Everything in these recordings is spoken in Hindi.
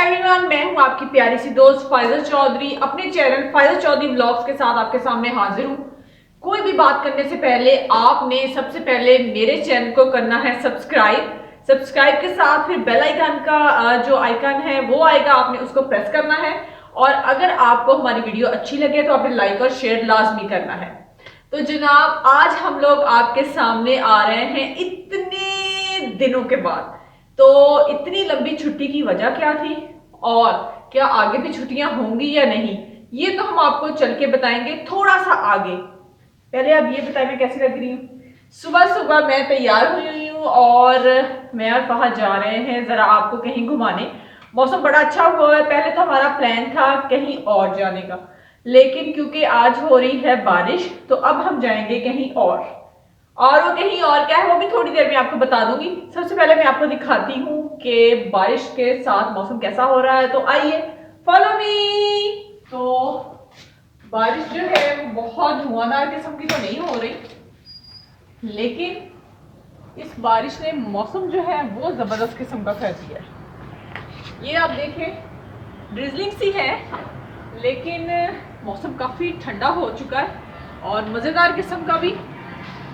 एवरीवन, मैं हूं आपकी प्यारी सी दोस्त फायजा चौधरी अपने चैनल फायजा चौधरी व्लॉग्स के साथ आपके सामने हाजिर हूं। कोई भी बात करने से पहले आपने सबसे पहले मेरे चैनल को करना है सब्सक्राइब के साथ फिर बेल आइकन का जो आइकन है वो आएगा, आपने उसको प्रेस करना है। और अगर आपको हमारी वीडियो अच्छी लगे तो आपने लाइक और शेयर लाजमी करना है। तो जनाब, आज हम लोग आपके सामने आ रहे हैं इतने दिनों के बाद। तो इतनी लंबी छुट्टी की वजह क्या थी और क्या आगे भी छुट्टियां होंगी या नहीं, ये तो हम आपको चल के बताएंगे थोड़ा सा आगे। पहले आप ये बताएं मैं कैसी लग रही हूँ। सुबह सुबह मैं तैयार हुई हूँ और मैं और फहद जा रहे हैं जरा आपको कहीं घुमाने। मौसम बड़ा अच्छा हुआ है। पहले तो हमारा प्लान था कहीं और जाने का, लेकिन क्योंकि आज हो रही है बारिश तो अब हम जाएंगे कहीं और वो कहीं और क्या है वो भी थोड़ी देर में आपको बता दूंगी। सबसे पहले मैं आपको दिखाती हूँ कि बारिश के साथ मौसम कैसा हो रहा है। तो आइए फॉलो मी। तो बारिश जो है वो बहुत धुआंधार किस्म की तो नहीं हो रही, लेकिन इस बारिश ने मौसम जो है वो जबरदस्त किस्म का कर दिया है। ये आप देखें ड्रिजलिंग सी है, लेकिन मौसम काफ़ी ठंडा हो चुका है और मज़ेदार किस्म का भी।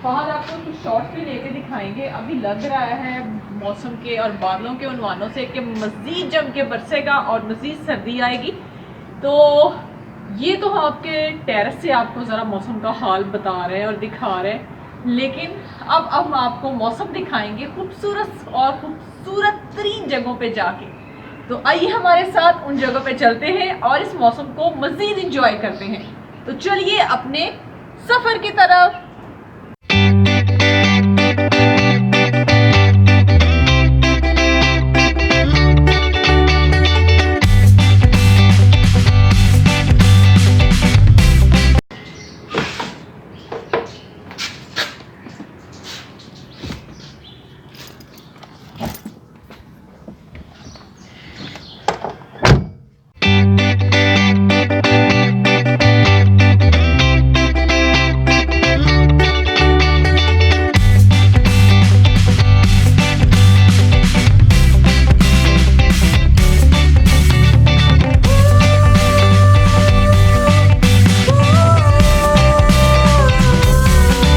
फहद आपको कुछ शॉर्ट्स भी लेके दिखाएंगे। अभी लग रहा है मौसम के और बादलों के उन्वानों से कि मज़ीद जम के बरसेगा और मज़ीद सर्दी आएगी। तो ये तो हम आपके टेरेस से आपको ज़रा मौसम का हाल बता रहे हैं और दिखा रहे हैं, लेकिन अब हम आपको मौसम दिखाएंगे खूबसूरत और खूबसूरत तरीन जगहों पे जाके। तो आइए हमारे साथ उन जगहों पे चलते हैं और इस मौसम को मज़ीद इंजॉय करते हैं। तो चलिए अपने सफ़र की तरफ।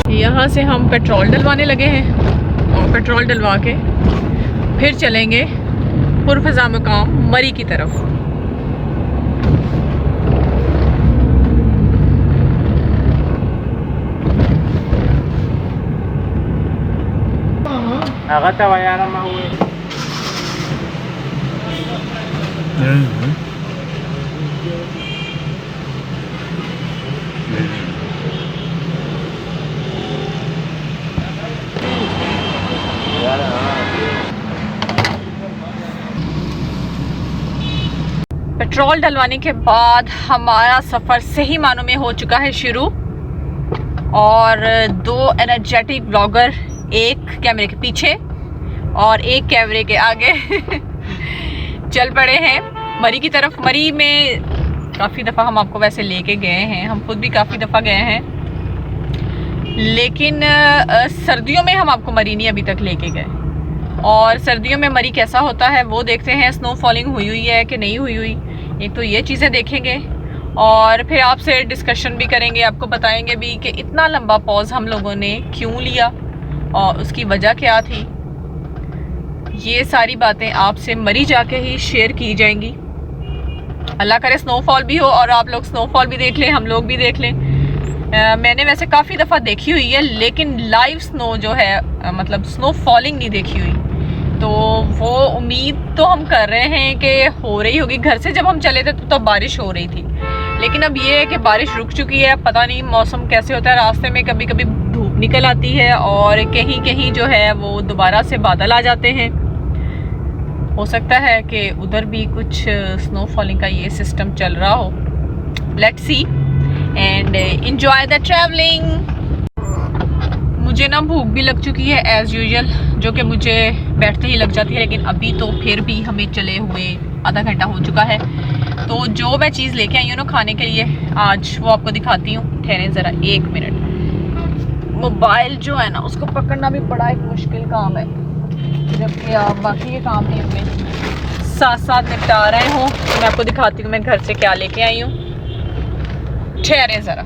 यहाँ से हम पेट्रोल डलवाने लगे हैं और पेट्रोल डलवा के फिर चलेंगे पुरफज़ा मकाम मरी की तरफ। पेट्रोल डलवाने के बाद हमारा सफ़र सही मानों में हो चुका है शुरू और दो एनर्जेटिक ब्लॉगर एक कैमरे के पीछे और एक कैमरे के आगे चल पड़े हैं मरी की तरफ। मरी में काफ़ी दफ़ा हम आपको वैसे लेके गए हैं, हम खुद भी काफ़ी दफ़ा गए हैं, लेकिन सर्दियों में हम आपको मरी नहीं अभी तक लेके गए। और सर्दियों में मरी कैसा होता है वो देखते हैं, स्नो फॉलिंग हुई है कि नहीं हुई। एक तो ये चीज़ें देखेंगे और फिर आपसे डिस्कशन भी करेंगे, आपको बताएंगे भी कि इतना लंबा पॉज हम लोगों ने क्यों लिया और उसकी वजह क्या थी। ये सारी बातें आपसे मरी जाके ही शेयर की जाएंगी। अल्लाह करे स्नोफॉल भी हो और आप लोग स्नोफॉल भी देख लें, हम लोग भी देख लें। मैंने वैसे काफ़ी दफ़ा देखी हुई है, लेकिन लाइव स्नो जो है मतलब स्नो फॉलिंग नहीं देखी हुई। तो वो उम्मीद तो हम कर रहे हैं कि हो रही होगी। घर से जब हम चले थे तो बारिश हो रही थी, लेकिन अब ये है कि बारिश रुक चुकी है। पता नहीं मौसम कैसे होता है, रास्ते में कभी कभी धूप निकल आती है और कहीं कहीं जो है वो दोबारा से बादल आ जाते हैं। हो सकता है कि उधर भी कुछ स्नो फॉलिंग का ये सिस्टम चल रहा हो। Let's see and enjoy the travelling. मुझे ना भूख भी लग चुकी है एज़ यूजुअल, जो कि मुझे बैठते ही लग जाती है, लेकिन अभी तो फिर भी हमें चले हुए आधा घंटा हो चुका है। तो जो मैं चीज़ लेके आई हूँ ना खाने के लिए आज, वो आपको दिखाती हूँ। ठहरें ज़रा 1 मिनट। मोबाइल जो है ना उसको पकड़ना भी बड़ा एक मुश्किल काम है, जबकि आप बाकी ये काम नहीं होंगे। साथ साथ निपटा रहे हों तो मैं आपको दिखाती हूँ मैं घर से क्या लेके आई हूँ। ठहरे ज़रा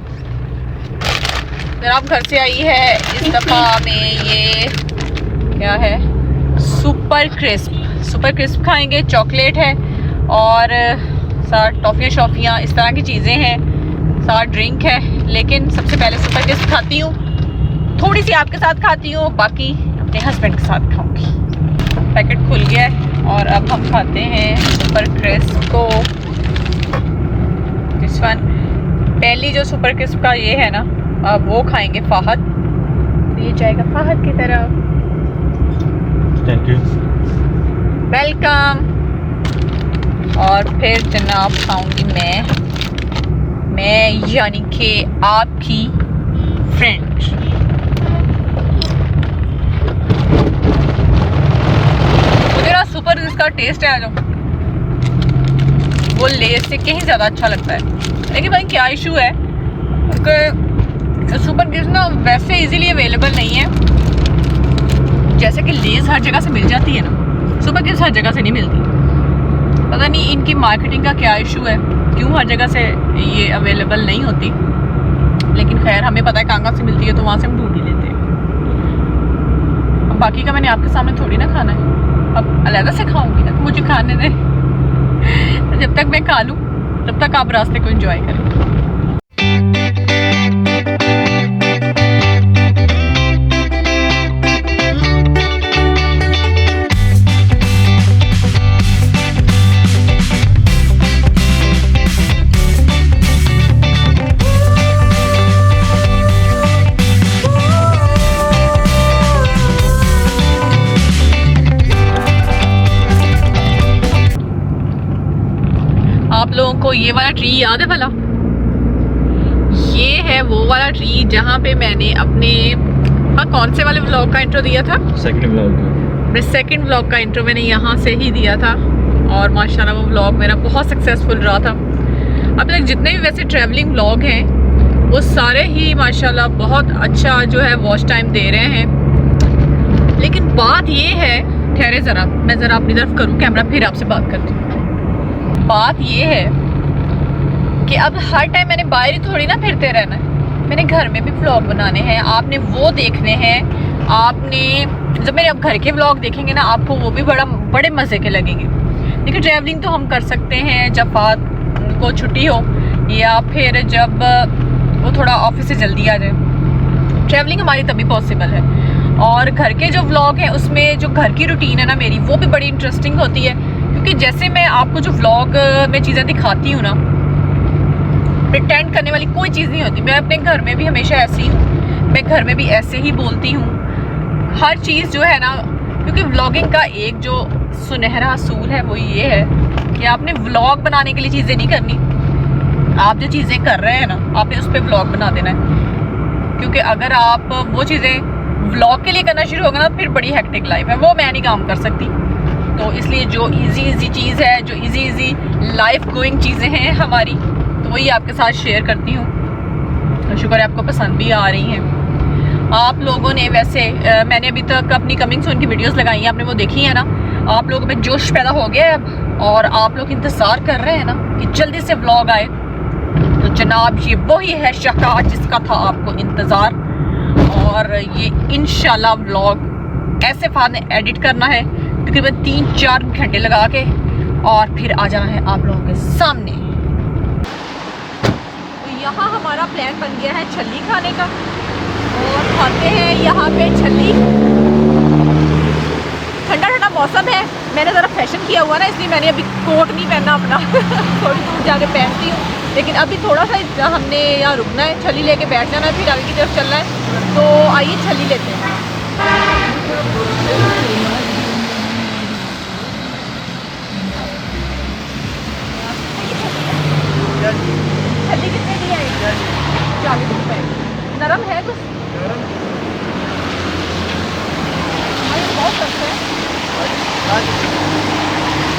आप घर से आई है इस दफ़ा में ये क्या है, सुपर क्रिस्प खाएंगे। चॉकलेट है और साथ टॉफ़ियाँ शॉफ़ियाँ इस तरह की चीज़ें हैं, साथ ड्रिंक है। लेकिन सबसे पहले सुपर क्रिस्प खाती हूँ, थोड़ी सी आपके साथ खाती हूँ, बाकी अपने हस्बैंड के साथ खाऊंगी। पैकेट खुल गया है और अब हम खाते हैं सुपर क्रिस्प को। दिस वन पहली जो सुपर क्रिस्प का ये है ना, अब वो खाएंगे फाहद, तो ये जाएगा फाहद की तरफ। Thank you, welcome. और फिर जनाब खाऊंगी मैं यानी कि आपकी फ्रेंड। मुझे ना सुपर इसका टेस्ट है जो वो लेस से कहीं ज़्यादा अच्छा लगता है। लेकिन भाई क्या इशू है कि सुपर क्रिस्प ना वैसे इजीली अवेलेबल नहीं है। जैसे कि लेस हर जगह से मिल जाती है ना, सुपर क्रिस्प हर जगह से नहीं मिलती। पता नहीं इनकी मार्केटिंग का क्या इशू है, क्यों हर जगह से ये अवेलेबल नहीं होती। लेकिन खैर हमें पता है कहाँ से मिलती है तो वहाँ से हम ढूंढ ही लेते हैं। अब बाकी का मैंने आपके सामने थोड़ी ना खाना है, अब अलग से खाऊंगी ना, तो मुझे खाने दें। जब तक मैं खा लूँ तब तक आप रास्ते को एंजॉय करें। आप लोगों को ये वाला ट्री याद है भला? ये है वो वाला ट्री जहाँ पे मैंने अपने कौन से वाले व्लॉग का इंट्रो दिया था? सेकंड व्लॉग का इंट्रो मैंने यहाँ से ही दिया था और माशाल्लाह वो व्लॉग मेरा बहुत सक्सेसफुल रहा था। अब तक जितने भी वैसे ट्रैवलिंग व्लॉग हैं वो सारे ही माशाल्लाह बहुत अच्छा जो है वॉच टाइम दे रहे हैं। लेकिन बात ये है, ठहरे ज़रा मैं ज़रा अपनी तरफ करूँ कैमरा, फिर आपसे बात करती हूँ। बात ये है कि अब हर टाइम मैंने बाहर ही थोड़ी ना फिरते रहना है, मैंने घर में भी व्लॉग बनाने हैं, आपने वो देखने हैं। आपने जब मेरे अब घर के व्लॉग देखेंगे ना आपको वो भी बड़े मज़े के लगेंगे। देखिए ट्रैवलिंग तो हम कर सकते हैं जब फात को छुट्टी हो या फिर जब वो थोड़ा ऑफिस से जल्दी आ जाए, ट्रैवलिंग हमारी तभी पॉसिबल है। और घर के जो व्लॉग हैं उसमें जो घर की रूटीन है ना मेरी, वो भी बड़ी इंटरेस्टिंग होती है। क्योंकि जैसे मैं आपको जो व्लॉग में चीज़ें दिखाती हूँ ना, प्रिटेंड करने वाली कोई चीज़ नहीं होती। मैं अपने घर में भी हमेशा ऐसी हूँ, मैं घर में भी ऐसे ही बोलती हूँ हर चीज़ जो है ना। क्योंकि व्लॉगिंग का एक जो सुनहरा असूल है वो ये है कि आपने व्लॉग बनाने के लिए चीज़ें नहीं करनी, आप जो चीज़ें कर रहे हैं ना आपने उस पर व्लॉग बना देना है। क्योंकि अगर आप वो चीज़ें व्लॉग के लिए करना शुरू होगा ना फिर बड़ी हेक्टिक लाइफ है, वो मैं नहीं काम कर सकती। तो इसलिए जो इजी चीज़ है, जो इजी लाइफ गोइंग चीज़ें हैं हमारी, तो वही आपके साथ शेयर करती हूँ। तो शुक्र है आपको पसंद भी आ रही हैं। आप लोगों ने वैसे मैंने अभी तक अपनी कमिंग सून की वीडियोस लगाई हैं, आपने वो देखी है ना। आप लोगों में जोश पैदा हो गया है अब और आप लोग इंतज़ार कर रहे हैं ना कि जल्दी से व्लॉग आए। तो जनाब ये वही है शका जिसका था आपको इंतज़ार, और ये इंशाल्लाह व्लॉग ऐसे फाद ने एडिट करना है तकरीबन 3-4 घंटे लगा के, और फिर आ जाना है आप लोगों के सामने। तो यहाँ हमारा प्लान बन गया है छल्ली खाने का, और खाते हैं यहाँ पे छल्ली। ठंडा ठंडा मौसम है, मैंने ज़रा फैशन किया हुआ ना इसलिए मैंने अभी कोट नहीं पहना अपना थोड़ी दूर जाके पहनती हूँ। लेकिन अभी थोड़ा सा हमने यहाँ रुकना है, छल्ली लेके बैठ जाना है, फिर आगे की तरफ चलना है। तो आइए छल्ली लेते हैं। छल्ली कितने की है? 40 रुपए। नरम है कुछ? बहुत सस्ता है।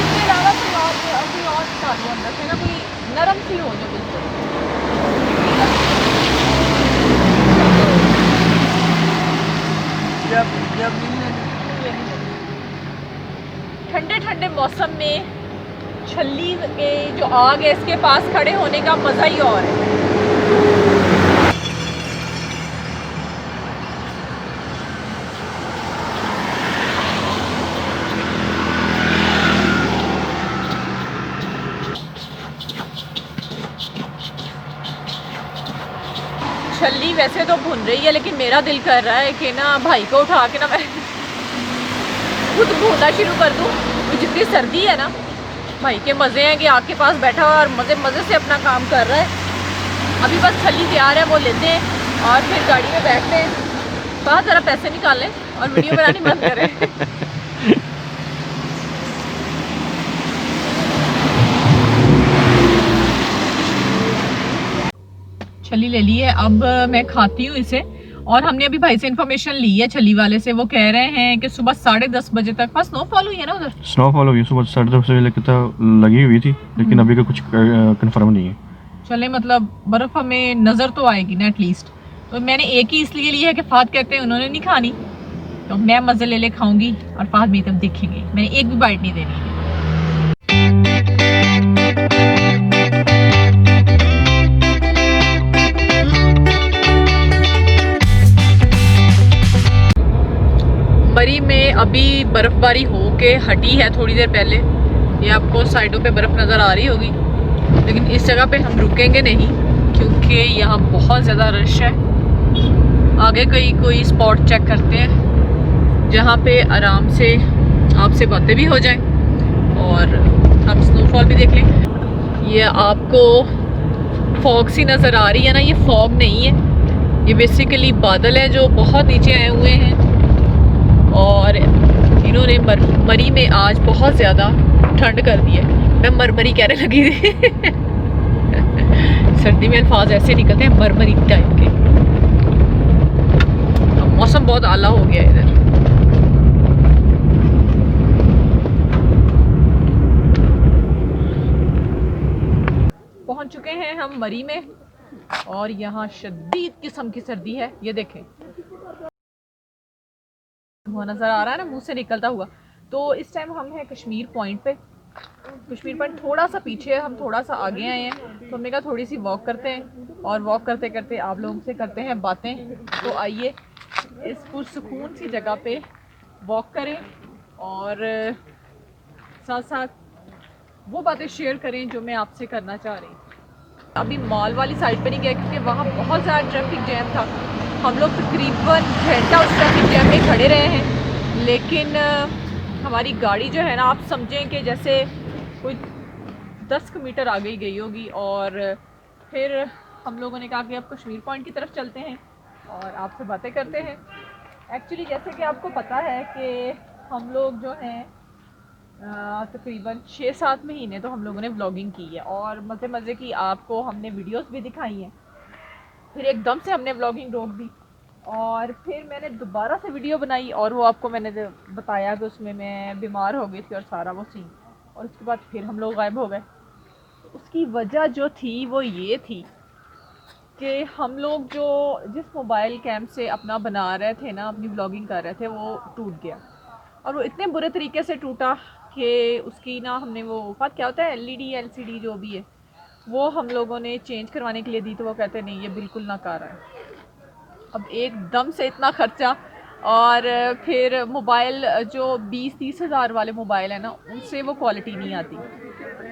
इसके अलावा कोई और चालू अंदर से ना कोई नरम सी हो जो बिल्कुल। ठंडे ठंडे मौसम में छल्ली के जो आग है इसके पास खड़े होने का मज़ा ही और है। छल्ली वैसे तो भुन रही है, लेकिन मेरा दिल कर रहा है कि ना भाई को उठा के ना मैं खुद भूनना शुरू कर दूँ। तो जितनी सर्दी है ना, भाई के मज़े हैं कि आग के पास बैठा हुआ और मज़े मज़े से अपना काम कर रहा है। अभी बस छल्ली तैयार है, वो लेते हैं और फिर गाड़ी में बैठते हैं। कहा ज़रा पैसे निकालें और वीडियो बनानी बंद करें। छल्ली ले ली है, अब मैं खाती हूँ इसे। और हमने अभी भाई से इन्फॉर्मेशन ली है छल्ली वाले से। वो कह रहे हैं कि सुबह 10:30 बजे तक बस स्नोफॉल हुई है ना उधर। स्नोफॉल हुई सुबह 10:30 बजे लेकर लगी हुई थी, लेकिन अभी का कुछ कंफर्म नहीं है। चले मतलब बर्फ हमें नज़र तो आएगी ना एटलीस्ट। तो मैंने एक ही इसलिए ली है कि फाद कहते हैं उन्होंने नहीं खानी, तो मैं मज़े ले खाऊंगी और फाद भी तब देखेंगे। मैंने एक भी बाइट नहीं देनी है। मरी में अभी बर्फबारी हो के हटी है थोड़ी देर पहले। ये आपको साइडों पे बर्फ़ नज़र आ रही होगी, लेकिन इस जगह पे हम रुकेंगे नहीं क्योंकि यहाँ बहुत ज़्यादा रश है। आगे कोई स्पॉट चेक करते हैं जहाँ पे आराम से आपसे बातें भी हो जाएं और हम स्नोफॉल भी देख लें। ये आपको फॉग सी नज़र आ रही है ना, ये फॉग नहीं है, ये बेसिकली बादल है जो बहुत नीचे आए हुए हैं। और इन्होंने मरी में आज बहुत ज़्यादा ठंड कर दी है। मैं मरमरी कहने लगी थी। सर्दी में अल्फाज ऐसे निकलते हैं मरमरी टाइप के। अब मौसम बहुत आला हो गया इधर। पहुंच चुके हैं हम मरी में और यहाँ शदीद किस्म की सर्दी है। ये देखें, वो नज़र आ रहा है ना मुंह से निकलता हुआ। तो इस टाइम हम हैं कश्मीर पॉइंट पे। कश्मीर पॉइंट थोड़ा सा पीछे है, हम थोड़ा सा आगे आए हैं। तो हमने कहा थोड़ी सी वॉक करते हैं और वॉक करते करते आप लोगों से करते हैं बातें। तो आइए इस पुरसुकून सी जगह पे वॉक करें और साथ साथ वो बातें शेयर करें जो मैं आपसे करना चाह रही हूँ। अभी मॉल वाली साइड पे नहीं गए क्योंकि वहाँ बहुत ज़्यादा ट्रैफिक जैम था। हम लोग तकरीबन घंटा उस ट्रैफिक जैम में खड़े रहे हैं, लेकिन हमारी गाड़ी जो है ना, आप समझें कि जैसे कोई 10 मीटर आगे ही गई होगी। और फिर हम लोगों ने कहा कि अब कश्मीर पॉइंट की तरफ चलते हैं और आपसे बातें करते हैं। एक्चुअली जैसे कि आपको पता है कि हम लोग जो हैं तकरीबन 6-7 महीने तो हम लोगों ने व्लॉगिंग की है और मज़े मज़े की आपको हमने वीडियोस भी दिखाई हैं। फिर एकदम से हमने व्लॉगिंग रोक दी और फिर मैंने दोबारा से वीडियो बनाई और वो आपको मैंने बताया कि उसमें मैं बीमार हो गई थी और सारा वो सीन। और उसके बाद फिर हम लोग गायब हो गए। उसकी वजह जो थी वो ये थी कि हम लोग जो जिस मोबाइल कैम से अपना बना रहे थे ना, अपनी व्लॉगिंग कर रहे थे, वो टूट गया। और वो इतने बुरे तरीके से टूटा कि उसकी ना हमने वो बात क्या होता है LED LCD जो भी है वो हम लोगों ने चेंज करवाने के लिए दी। तो वो कहते नहीं ये बिल्कुल ना कर रहा है। अब एकदम से इतना खर्चा और फिर मोबाइल जो 20-30 हज़ार वाले मोबाइल है ना, उनसे वो क्वालिटी नहीं आती।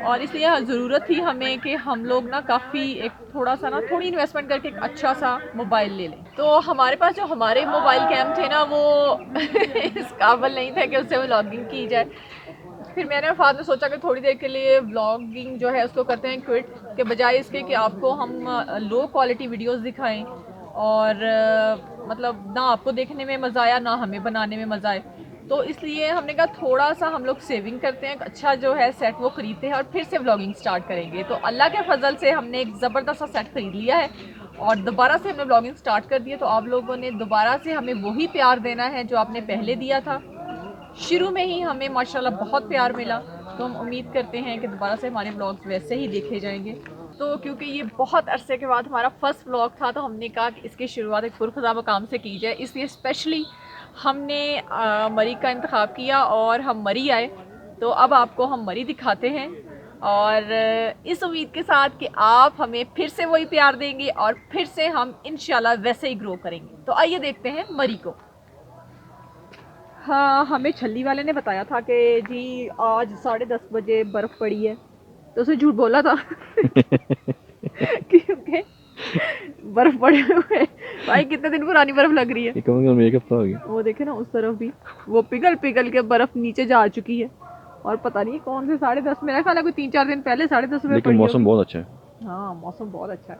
और इसलिए ज़रूरत थी हमें कि हम लोग ना काफ़ी एक थोड़ा सा ना थोड़ी इन्वेस्टमेंट करके एक अच्छा सा मोबाइल ले लें। तो हमारे पास जो हमारे मोबाइल कैम थे ना, वो इस काबिल नहीं थे कि उससे व्लॉगिंग की जाए। फिर मैंने फाद ने सोचा कि थोड़ी देर के लिए व्लॉगिंग जो है उसको करते हैं क्विट, के बजाय इसके कि आपको हम लो क्वालिटी वीडियोस दिखाएं और मतलब ना आपको देखने में मज़ा आया ना हमें बनाने में मज़ा आए। तो इसलिए हमने कहा थोड़ा सा हम लोग सेविंग करते हैं, अच्छा जो है सेट वो ख़रीदते हैं और फिर से व्लॉगिंग स्टार्ट करेंगे। तो अल्लाह के फजल से हमने एक ज़बरदस्त सा सेट ख़रीद लिया है और दोबारा से हमने व्लॉगिंग स्टार्ट कर दी है। तो आप लोगों ने दोबारा से हमें वही प्यार देना है जो आपने पहले दिया था। शुरू में ही हमें माशाल्लाह बहुत प्यार मिला, तो हम उम्मीद करते हैं कि दोबारा से हमारे व्लॉग्स वैसे ही देखे जाएंगे। तो क्योंकि ये बहुत अरसे के बाद हमारा फर्स्ट व्लॉग था, तो हमने कहा कि इसकी शुरुआत एक पुरखुदा मकाम से की जाए, इसलिए स्पेशली हमने मरी का इंतखाब किया और हम मरी आए। तो अब आपको हम मरी दिखाते हैं और इस उम्मीद के साथ कि आप हमें फिर से वही प्यार देंगे और फिर से हम इंशाल्लाह वैसे ही ग्रो करेंगे। तो आइए देखते हैं मरी को। हाँ, हमें छल्ली वाले ने बताया था कि जी आज 10:30 बजे बर्फ़ पड़ी है, तो उसने झूठ बोला था क्योंकि बर्फ़ पड़े हुए भाई कितने दिन पुरानी बर्फ़ लग रही है। कम से कम एक हफ्ता हो गया। वो देखे ना उस तरफ भी वो पिघल पिघल के बर्फ़ नीचे जा चुकी है और पता नहीं कौन से 10:30, मेरा ख्याल है कोई 3-4 दिन पहले 10:30 में। लेकिन मौसम बहुत अच्छा है। हाँ, मौसम बहुत अच्छा है।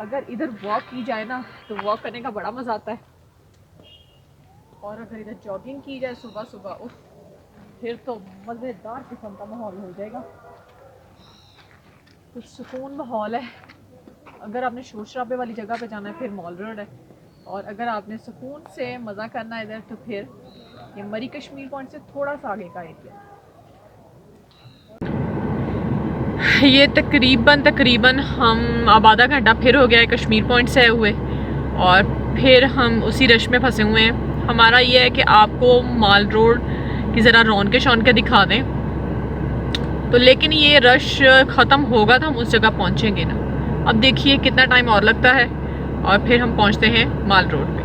अगर इधर वॉक की जाए ना तो वॉक करने का बड़ा मज़ा आता है, और अगर इधर जॉगिंग की जाए सुबह सुबह उफ, फिर तो मज़ेदार किस्म का माहौल हो जाएगा, कुछ सुकून माहौल है। अगर आपने शोर शराबे वाली जगह पे जाना है फिर मॉल रोड है, और अगर आपने सुकून से मज़ा करना है इधर तो फिर ये मरी कश्मीर पॉइंट से थोड़ा सा आगे का एरिया। ये तकरीबन हम अब आधा घंटा फिर हो गया है कश्मीर पॉइंट से आए हुए, और फिर हम उसी रश में फंसे हुए हैं। हमारा ये है कि आपको माल रोड की ज़रा रौनक शौनक दिखा दें, तो लेकिन ये रश ख़त्म होगा तो हम उस जगह पहुँचेंगे ना। अब देखिए कितना टाइम और लगता है और फिर हम पहुँचते हैं माल रोड पे।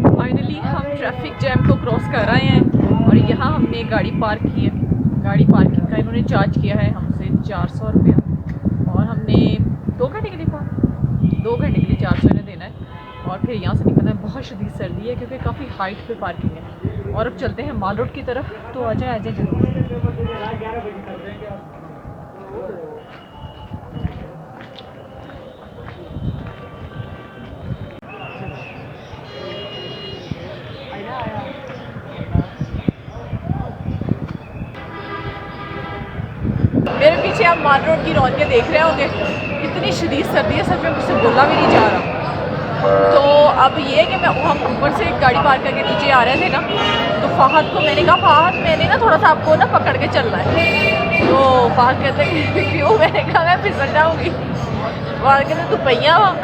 फाइनली हम ट्रैफिक जैम को क्रॉस कर रहे हैं और यहाँ हमने गाड़ी पार्क की है। गाड़ी पार्किंग का इन्होंने चार्ज किया है हमसे 400 रुपया, और हमने 2 घंटे के लिए 2 घंटे के लिए 400 इन्हें देना है, और फिर यहाँ से निकलना है। बहुत शदीद सर्दी है क्योंकि काफ़ी हाइट पे पार्किंग है। और अब चलते हैं माल रोड की तरफ, तो आ जाए जल्दी। मेरे पीछे आप माल रोड की रौनकें देख रहे होंगे, इतनी शदीद सर्दी है, सच में मुझसे बोला भी नहीं जा रहा। तो अब ये है कि हम ऊपर से गाड़ी पार्क करके नीचे आ रहे थे ना, तो फहद को मैंने कहा फहद मैंने ना थोड़ा सा आपको ना पकड़ के चलना है। तो फहद कहते हैं क्यों? मैंने कहा मैं फिसल जाऊँगी। फहद कहते तू पहिया वहाँ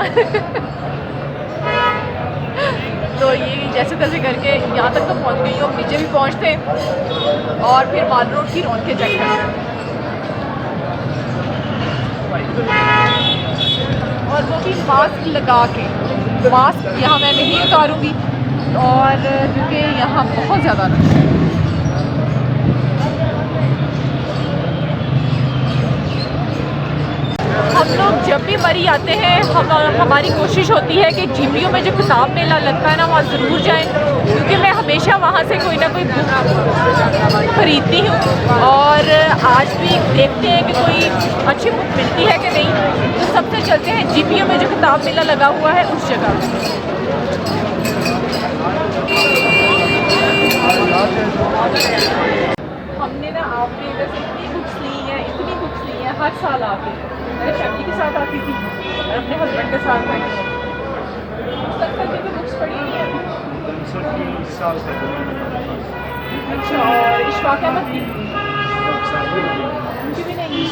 तो ये जैसे तैसे करके यहाँ तक तो पहुँच गई हूँ। नीचे भी पहुँचते और फिर माल रोड की रौनकें चेक करते, और वो भी मास्क लगा के। मास्क यहाँ मैं नहीं उतारूँगी, और क्योंकि यहाँ बहुत ज़्यादा रश है। हम लोग जब भी मरी आते हैं हमारी कोशिश होती है कि जीपीओ में जो किताब मेला लगता है ना वहाँ ज़रूर जाएं, क्योंकि मैं हमेशा वहाँ से कोई ना कोई बुक खरीदती हूँ। और आज भी देखते हैं कि कोई अच्छी बुक मिलती है कि नहीं, तो सबसे चलते हैं जीपीओ में जो किताब मेला लगा हुआ है उस जगह। हमने ना आपने इधर से इतनी बुक्स ली हैं हर साल आके। मेरे फैमिली के साथ आती थी और अपने हस्बैंड के साथ आई। बुक्स पढ़ी हुई हैं। अच्छा, और इशफाक अहमद की उनकी भी नहीं।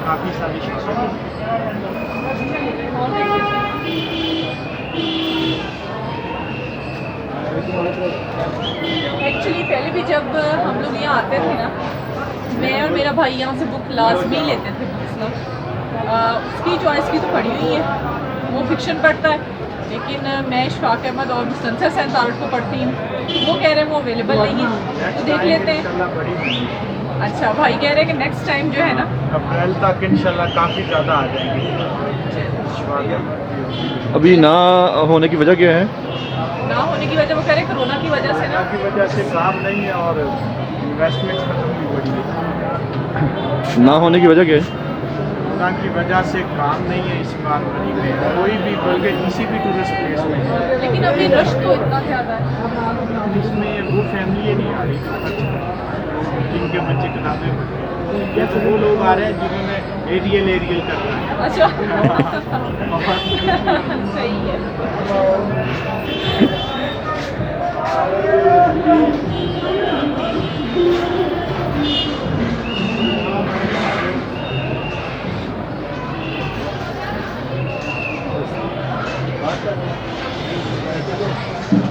काफ़ी सारी एक्चुअली पहले भी जब हम लोग यहाँ आते थे ना, मैं और मेरा भाई यहाँ से बुक लाजमी लेते थे। बुक्स ना उसकी चॉइस की तो पढ़ी हुई है, वो फिक्शन पढ़ता है, लेकिन मैं इशफाक अहमद और मुस्तनसर सैन तारट को पढ़ती हूँ। वो कह रहे हैं वो अवेलेबल नहीं है, तो देख लेते हैं। अच्छा, भाई कह रहे हैं कि नेक्स्ट टाइम जो है ना अप्रैल तक इंशाल्लाह काफ़ी ज़्यादा आ जाएंगे। अभी ना होने की वजह क्या है? ना होने की वजह वो कह रहे हैं कोरोना की वजह से ना, की वजह से काम नहीं है और इन्वेस्टमेंट खत्म भी बड़ी है। ना होने की वजह क्या है? कोरोना की वजह से काम नहीं है इस बार मरी में, कोई भी बल्कि किसी भी टूरिस्ट प्लेस में। लेकिन अभी रश तो इतना ज़्यादा है। इसमें वो फैमिली नहीं आ रही जिनके बच्चे किताबें पढ़ते हैं, या तो वो लोग आ रहे हैं जिन्होंने एरियल करना है। अच्छा सही है।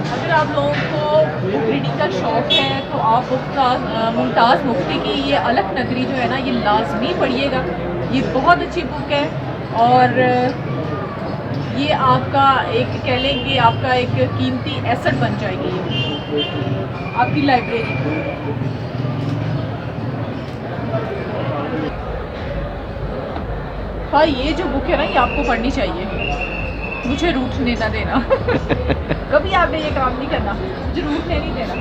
अगर आप लोगों को बुक रीडिंग का शौक़ है तो आप मुमताज़ मुफ्ती की ये अलख नगरी जो है ना, ये लाजमी पढ़िएगा। ये बहुत अच्छी बुक है और ये आपका एक कह लें कि आपका एक कीमती एसेट बन जाएगी ये आपकी लाइब्रेरी। हाँ, ये जो बुक है ना, ये आपको पढ़नी चाहिए। मुझे रूठने ना देना कभी आपने ये काम नहीं करना, मुझे रूठने नहीं देना।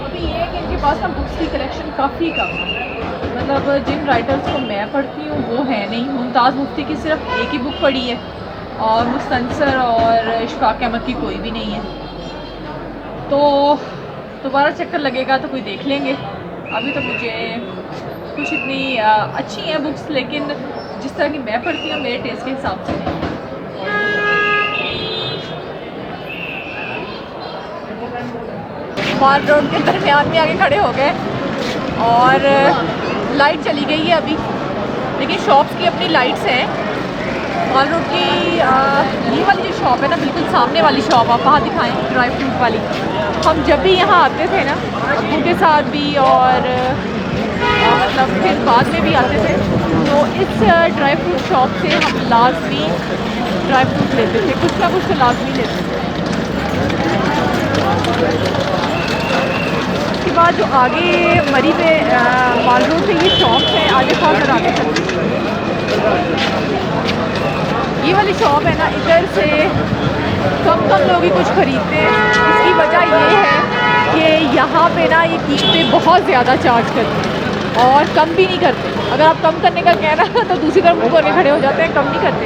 अभी ये है कि इनके पास ना बुक्स की कलेक्शन काफ़ी कम है, मतलब जिन राइटर्स को मैं पढ़ती हूँ वो है नहीं। मुमताज़ मुफ्ती की सिर्फ एक ही बुक पढ़ी है और मुस्तनसर और इशफाक अहमद की कोई भी नहीं है। तो दोबारा चक्कर लगेगा तो कोई देख लेंगे। अभी तो मुझे कुछ इतनी अच्छी हैं बुक्स, लेकिन जिस तरह की मैं पढ़ती हूँ मेरे टेस्ट के हिसाब से नहीं। माल रोड के दरमियान में आके खड़े हो गए और लाइट चली गई है अभी, लेकिन शॉप्स की अपनी लाइट्स हैं। माल रोड की ये वाली जो शॉप है ना, बिल्कुल सामने वाली शॉप, आप वहाँ दिखाएं, ड्राई फ्रूट वाली। हम जब भी यहाँ आते थे ना, अब्बू के साथ भी और मतलब फिर बाद में भी आते थे, तो इस ड्राई फ्रूट शॉप से हम लाजमी ड्राई फ्रूट लेते थे, कुछ ना कुछ तो लाजमी लेते थे। उसके बाद जो आगे मरी पे माल रोड पे ये शॉप है, आगे खास आगे चलते, ये वाली शॉप है ना, इधर से कम लोग ही कुछ खरीदते हैं। इसकी वजह ये है कि यहाँ पे ना ये कीमतें बहुत ज़्यादा चार्ज करते हैं और कम भी नहीं करते। अगर आप कम करने का कहना तो दूसरी तरफ मुँह करके खड़े हो जाते हैं, कम नहीं करते।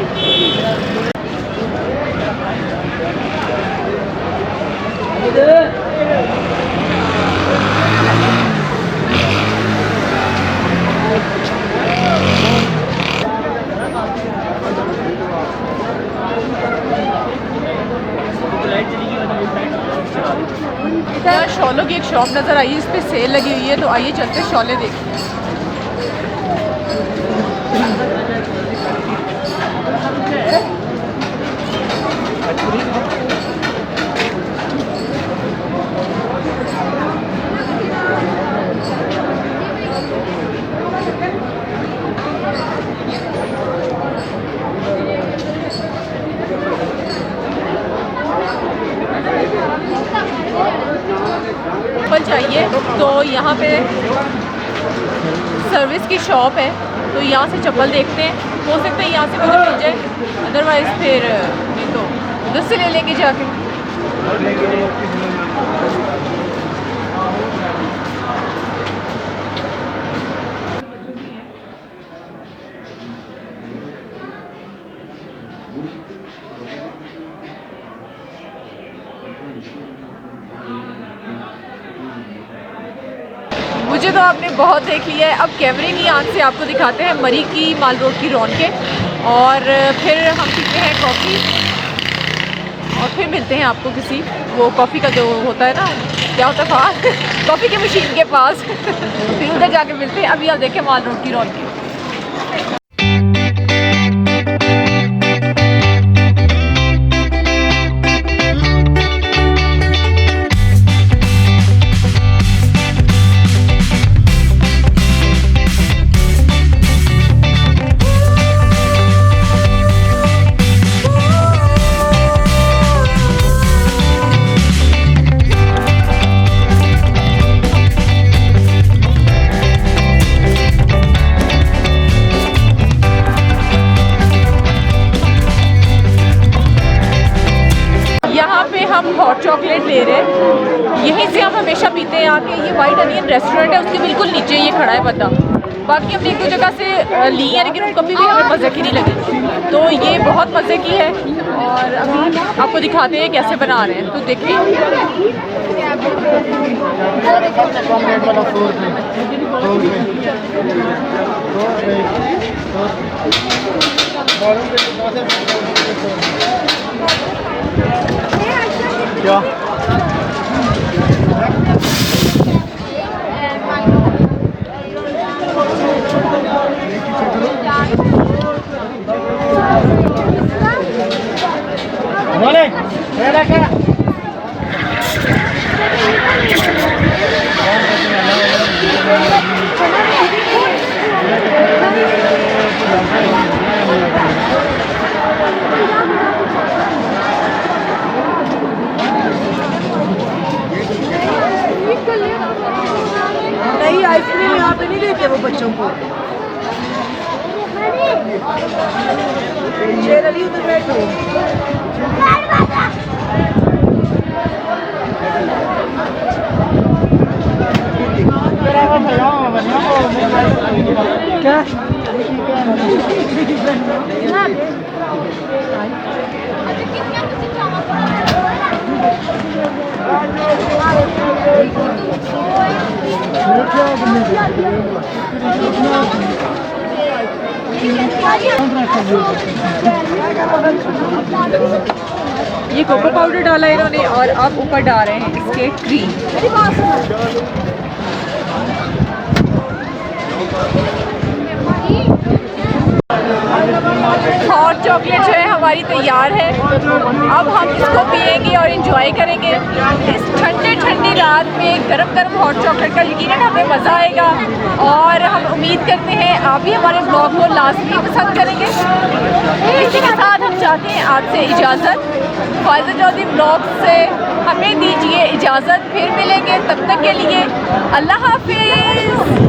इधर शॉलों की एक शॉप नज़र आई है, इस पर सेल लगी हुई है, तो आइए चलते शॉले देखते हैं। पर चाहिए तो यहाँ पे सर्विस की शॉप है, तो यहाँ से चप्पल देखते हैं, हो सकता है यहाँ से मुझे मिल जाए, अदरवाइज़ फिर नहीं तो उधर से ले लेंगे जाके। मुझे तो आपने बहुत देख लिया है, अब कैमरे की आँख से आपको दिखाते हैं मरी की माल रोड की रौनकें और फिर हम पीते हैं कॉफ़ी और फिर मिलते हैं आपको किसी वो कॉफ़ी का जो होता है ना, क्या होता है कॉफ़ी की मशीन के पास फिर उधर जाके मिलते हैं। अभी आप देखें माल रोड की रौनकें। हम हॉट चॉकलेट ले रहे हैं, यहीं से हम हमेशा पीते हैं आके। ये वाइट अनियन रेस्टोरेंट है, उसके बिल्कुल नीचे ये खड़ा है बंदा। बाकी हमने एक दो जगह से ली है, लेकिन कभी भी हमें मज़े की नहीं लगी। तो ये बहुत मज़े की है और अभी आपको दिखाते हैं कैसे बना रहे हैं, तो देखिए। क्या बोले आइसक्रीम यहाँ पे नहीं देते वो बच्चों को। शेर अली उधर बैठो। क्या ये कोको पाउडर डाला है इन्होंने और अब ऊपर डाल रहे हैं इसके क्रीम। हॉट चॉकलेट जो है हमारी तैयार है। अब हम इसको पिएंगे और इंजॉय करेंगे। इस ठंडे ठंडी रात में गरम गरम हॉट चॉकलेट का यकीनन हमें मज़ा आएगा और हम उम्मीद करते हैं आप भी हमारे ब्लॉग को लाजमी पसंद करेंगे। इसी के साथ हम चाहते हैं आपसे इजाज़त। फायदा चौधरी ब्लॉग से हमें दीजिए इजाज़त, फिर मिलेंगे, तब तक के लिए अल्लाह हाफिज़।